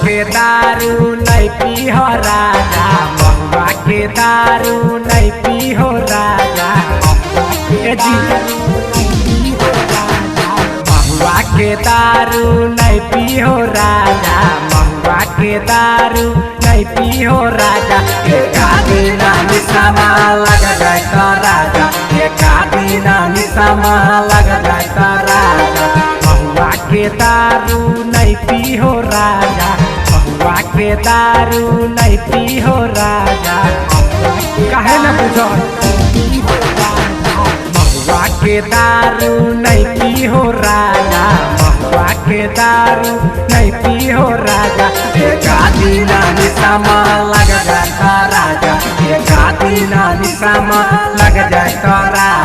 के दारू नहीं पी हो राजा, महुआ के दारू नहीं पी हो राजा। महुआ के दारू नहीं पी हो राजा, महुआ के दारू नहीं पी हो राजा। एक दिन निशामा लग जाए तो राजा, एक दिन निशामा लग जाए तो राजा। महुआ के दारू नहीं पी हो राजा, महुआ के दारू नहीं पी हो राजा। काहे न बुझो महुआ के दारू नहीं पी हो राजा, महुआ के दारू नहीं पी हो राजा। एक दिन निशामा लग जाए तो राजा, एक दिन निशामा लग जाए तो राजा।